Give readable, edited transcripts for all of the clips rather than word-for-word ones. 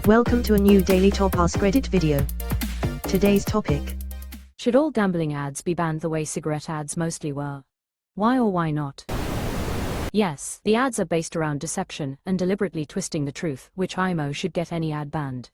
Welcome to a new Daily Top Askreddit video. Today's topic: should all gambling ads be banned the way cigarette ads mostly were? Why or why not? Yes, the ads are based around deception and deliberately twisting the truth, which IMO should get any ad banned.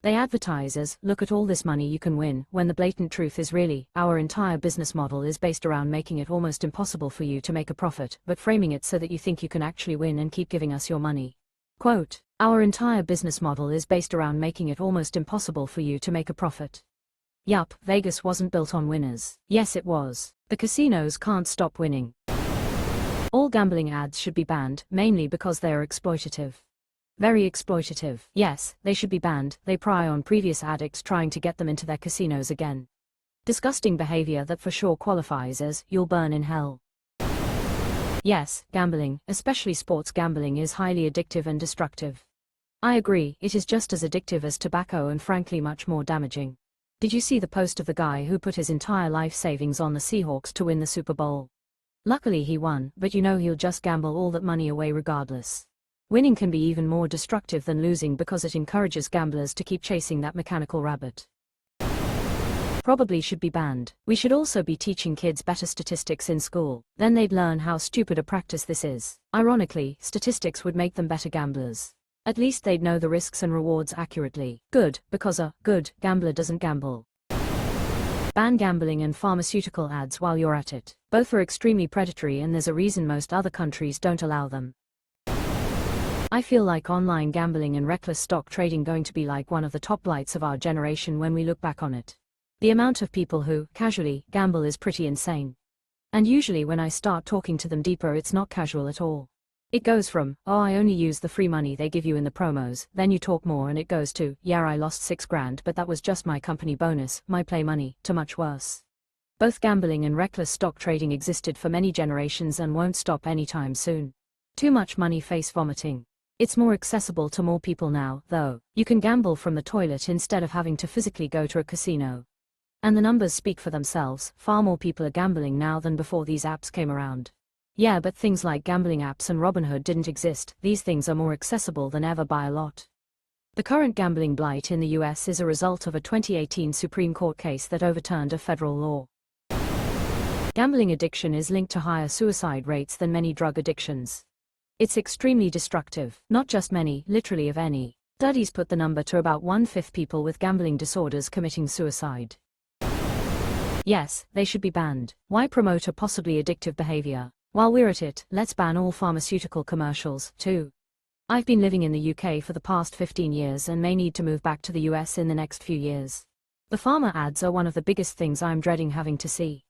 They advertise as, look at all this money you can win, when the blatant truth is really, our entire business model is based around making it almost impossible for you to make a profit, but framing it so that you think you can actually win and keep giving us your money. Quote, our entire business model is based around making it almost impossible for you to make a profit. Yup, Vegas wasn't built on winners. Yes, it was. The casinos can't stop winning. All gambling ads should be banned, mainly because they are exploitative. Very exploitative. Yes, they should be banned. They prey on previous addicts trying to get them into their casinos again. Disgusting behavior that for sure qualifies as, you'll burn in hell. Yes, gambling, especially sports gambling, is highly addictive and destructive. I agree, it is just as addictive as tobacco and frankly much more damaging. Did you see the post of the guy who put his entire life savings on the Seahawks to win the Super Bowl? Luckily he won, but you know he'll just gamble all that money away regardless. Winning can be even more destructive than losing because it encourages gamblers to keep chasing that mechanical rabbit. Probably should be banned. We should also be teaching kids better statistics in school, then they'd learn how stupid a practice this is. Ironically, statistics would make them better gamblers. At least they'd know the risks and rewards accurately. Good, because a good gambler doesn't gamble. Ban gambling and pharmaceutical ads while you're at it. Both are extremely predatory and there's a reason most other countries don't allow them. I feel like online gambling and reckless stock trading going to be like one of the top blights of our generation when we look back on it. The amount of people who, casually, gamble is pretty insane. And usually when I start talking to them deeper it's not casual at all. It goes from, oh I only use the free money they give you in the promos, then you talk more and it goes to, yeah I lost 6 grand but that was just my company bonus, my play money, to much worse. Both gambling and reckless stock trading existed for many generations and won't stop anytime soon. Too much money face vomiting. It's more accessible to more people now, though. You can gamble from the toilet instead of having to physically go to a casino. And the numbers speak for themselves, far more people are gambling now than before these apps came around. Yeah, but things like gambling apps and Robinhood didn't exist. These things are more accessible than ever by a lot. The current gambling blight in the US is a result of a 2018 Supreme Court case that overturned a federal law. Gambling addiction is linked to higher suicide rates than many drug addictions. It's extremely destructive, not just many, literally of any. Studies put the number to about 1/5 people with gambling disorders committing suicide. Yes, they should be banned. Why promote a possibly addictive behavior? While we're at it, let's ban all pharmaceutical commercials, too. I've been living in the UK for the past 15 years and may need to move back to the US in the next few years. The pharma ads are one of the biggest things I'm dreading having to see.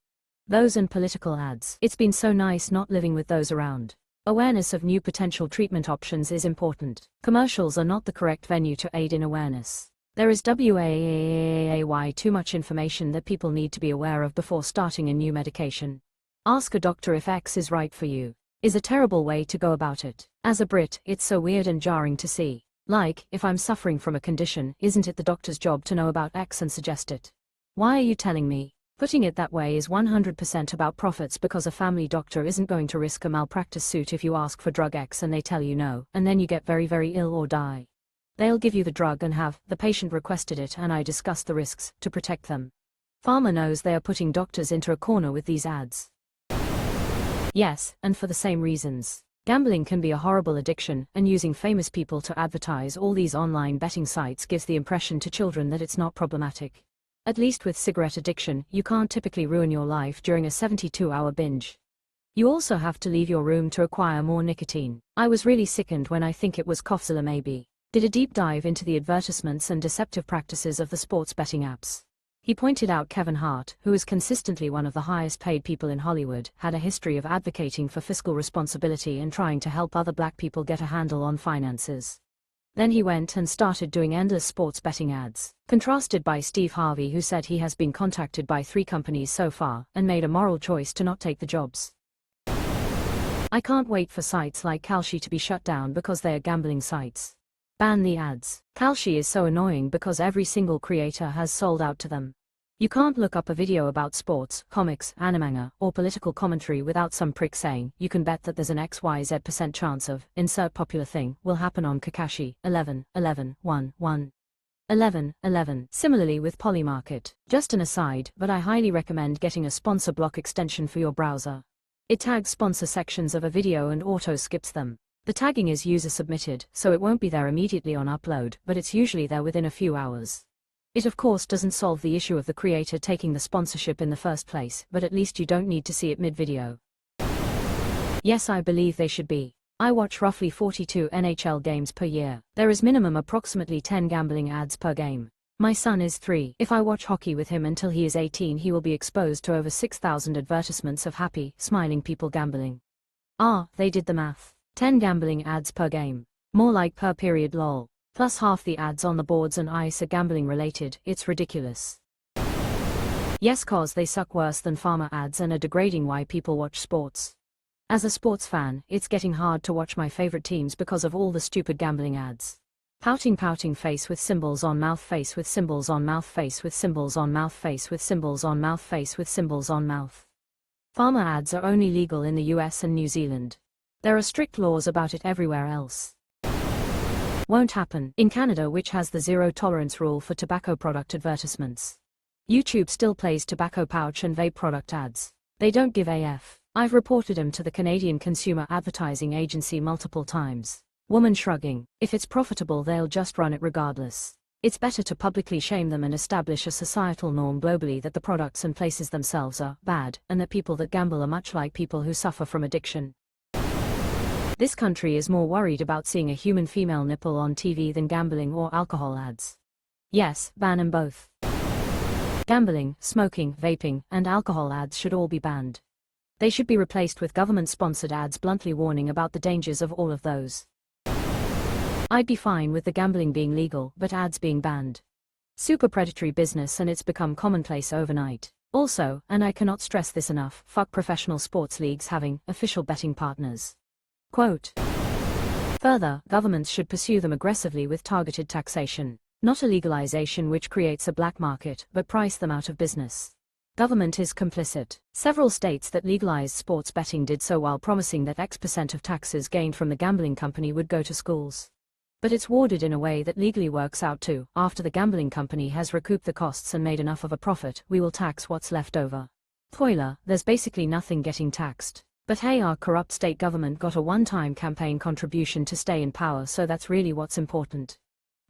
Those and political ads. It's been so nice not living with those around. Awareness of new potential treatment options is important. Commercials are not the correct venue to aid in awareness. There is way too much information that people need to be aware of before starting a new medication. Ask a doctor if X is right for you is a terrible way to go about it. As a Brit, it's so weird and jarring to see. Like, if I'm suffering from a condition, isn't it the doctor's job to know about X and suggest it? Why are you telling me? Putting it that way is 100% about profits because a family doctor isn't going to risk a malpractice suit if you ask for drug X and they tell you no, and then you get very very ill or die. They'll give you the drug and have, the patient requested it and I discuss the risks, to protect them. Pharma knows they are putting doctors into a corner with these ads. Yes, and for the same reasons. Gambling can be a horrible addiction, and using famous people to advertise all these online betting sites gives the impression to children that it's not problematic. At least with cigarette addiction, you can't typically ruin your life during a 72-hour binge. You also have to leave your room to acquire more nicotine. I was really sickened when I think it was Coughlin maybe did a deep dive into the advertisements and deceptive practices of the sports betting apps. He pointed out Kevin Hart, who is consistently one of the highest paid people in Hollywood, had a history of advocating for fiscal responsibility and trying to help other black people get a handle on finances. Then he went and started doing endless sports betting ads, contrasted by Steve Harvey, who said he has been contacted by 3 companies so far, and made a moral choice to not take the jobs. I can't wait for sites like Kalshi to be shut down because they are gambling sites. Ban the ads. Kalshi is so annoying because every single creator has sold out to them. You can't look up a video about sports, comics, animanga, or political commentary without some prick saying, you can bet that there's an XYZ% chance of, insert popular thing, will happen on Kakashi, 11, 11, 1, 1. 11, 11. Similarly with Polymarket. Just an aside, but I highly recommend getting a sponsor block extension for your browser. It tags sponsor sections of a video and auto skips them. The tagging is user submitted, so it won't be there immediately on upload, but it's usually there within a few hours. It of course doesn't solve the issue of the creator taking the sponsorship in the first place, but at least you don't need to see it mid-video. Yes, I believe they should be. I watch roughly 42 NHL games per year. There is minimum approximately 10 gambling ads per game. My son is 3. If I watch hockey with him until he is 18, he will be exposed to over 6,000 advertisements of happy, smiling people gambling. Ah, they did the math. 10 gambling ads per game. More like per period lol. Plus half the ads on the boards and ice are gambling related. It's ridiculous. Yes, cause they suck worse than pharma ads and are degrading why people watch sports. As a sports fan, it's getting hard to watch my favorite teams because of all the stupid gambling ads. Pouting face with symbols on mouth, face with symbols on mouth, face with symbols on mouth, face with symbols on mouth, face with symbols on mouth. Pharma ads are only legal in the US and New Zealand. There are strict laws about it everywhere else. Won't happen in Canada, which has the zero tolerance rule for tobacco product advertisements. YouTube still plays tobacco pouch and vape product ads. They don't give AF. I've reported them to the Canadian Consumer Advertising Agency multiple times. Woman shrugging. If it's profitable, they'll just run it regardless. It's better to publicly shame them and establish a societal norm globally that the products and places themselves are bad, and that people that gamble are much like people who suffer from addiction. This country is more worried about seeing a human female nipple on TV than gambling or alcohol ads. Yes, ban them both. Gambling, smoking, vaping, and alcohol ads should all be banned. They should be replaced with government-sponsored ads bluntly warning about the dangers of all of those. I'd be fine with the gambling being legal, but ads being banned. Super predatory business, and it's become commonplace overnight. Also, and I cannot stress this enough, fuck professional sports leagues having official betting partners. Quote. Further, governments should pursue them aggressively with targeted taxation, not a legalization which creates a black market, but price them out of business. Government is complicit. Several states that legalized sports betting did so while promising that X% of taxes gained from the gambling company would go to schools. But it's worded in a way that legally works out too. After the gambling company has recouped the costs and made enough of a profit, we will tax what's left over. Spoiler, there's basically nothing getting taxed. But hey, our corrupt state government got a one-time campaign contribution to stay in power, so that's really what's important.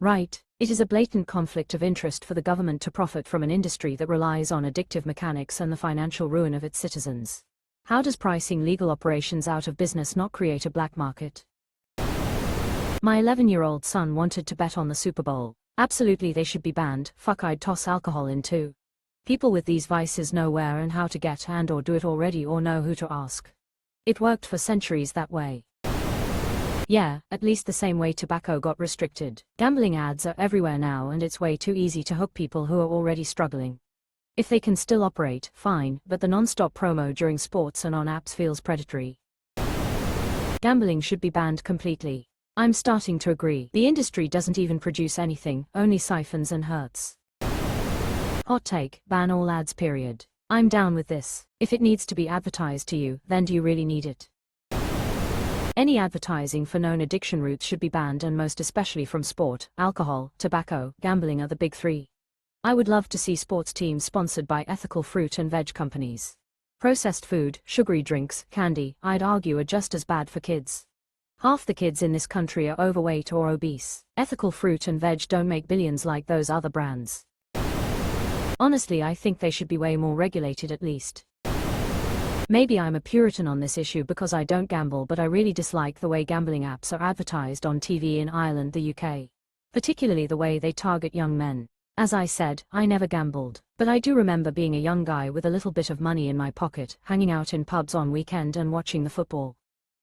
Right, it is a blatant conflict of interest for the government to profit from an industry that relies on addictive mechanics and the financial ruin of its citizens. How does pricing legal operations out of business not create a black market? My 11-year-old son wanted to bet on the Super Bowl. Absolutely, they should be banned. Fuck, I'd toss alcohol in too. People with these vices know where and how to get and or do it already or know who to ask. It worked for centuries that way. Yeah, at least the same way tobacco got restricted. Gambling ads are everywhere now, and it's way too easy to hook people who are already struggling. If they can still operate, fine, but the non-stop promo during sports and on apps feels predatory. Gambling should be banned completely. I'm starting to agree. The industry doesn't even produce anything, only siphons and hurts. Hot take, ban all ads period. I'm down with this. If it needs to be advertised to you, then do you really need it? Any advertising for known addiction routes should be banned, and most especially from sport, alcohol, tobacco, gambling are the big three. I would love to see sports teams sponsored by ethical fruit and veg companies. Processed food, sugary drinks, candy, I'd argue are just as bad for kids. Half the kids in this country are overweight or obese. Ethical fruit and veg don't make billions like those other brands. Honestly, I think they should be way more regulated at least. Maybe I'm a Puritan on this issue because I don't gamble, but I really dislike the way gambling apps are advertised on TV in Ireland, the UK. Particularly the way they target young men. As I said, I never gambled, but I do remember being a young guy with a little bit of money in my pocket, hanging out in pubs on weekend and watching the football.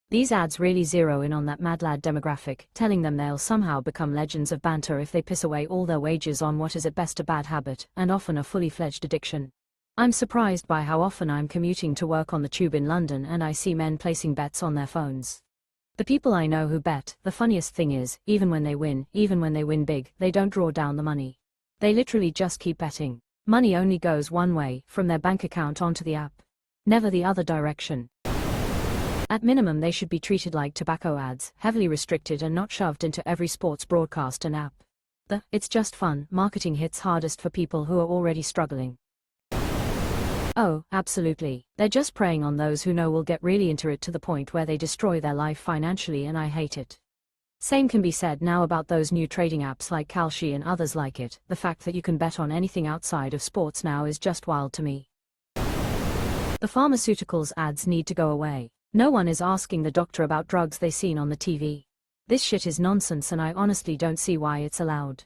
These ads really zero in on that mad lad demographic, telling them they'll somehow become legends of banter if they piss away all their wages on what is at best a bad habit, and often a fully fledged addiction. I'm surprised by how often I'm commuting to work on the tube in London and I see men placing bets on their phones. The people I know who bet, the funniest thing is, even when they win big, they don't draw down the money. They literally just keep betting. Money only goes one way, from their bank account onto the app. Never the other direction. At minimum, they should be treated like tobacco ads, heavily restricted and not shoved into every sports broadcast and app. The "it's just fun" marketing hits hardest for people who are already struggling. Oh, absolutely. They're just preying on those who know will get really into it to the point where they destroy their life financially, and I hate it. Same can be said now about those new trading apps like Kalshi and others like it. The fact that you can bet on anything outside of sports now is just wild to me. The pharmaceuticals ads need to go away. No one is asking the doctor about drugs they seen on the TV. This shit is nonsense, and I honestly don't see why it's allowed.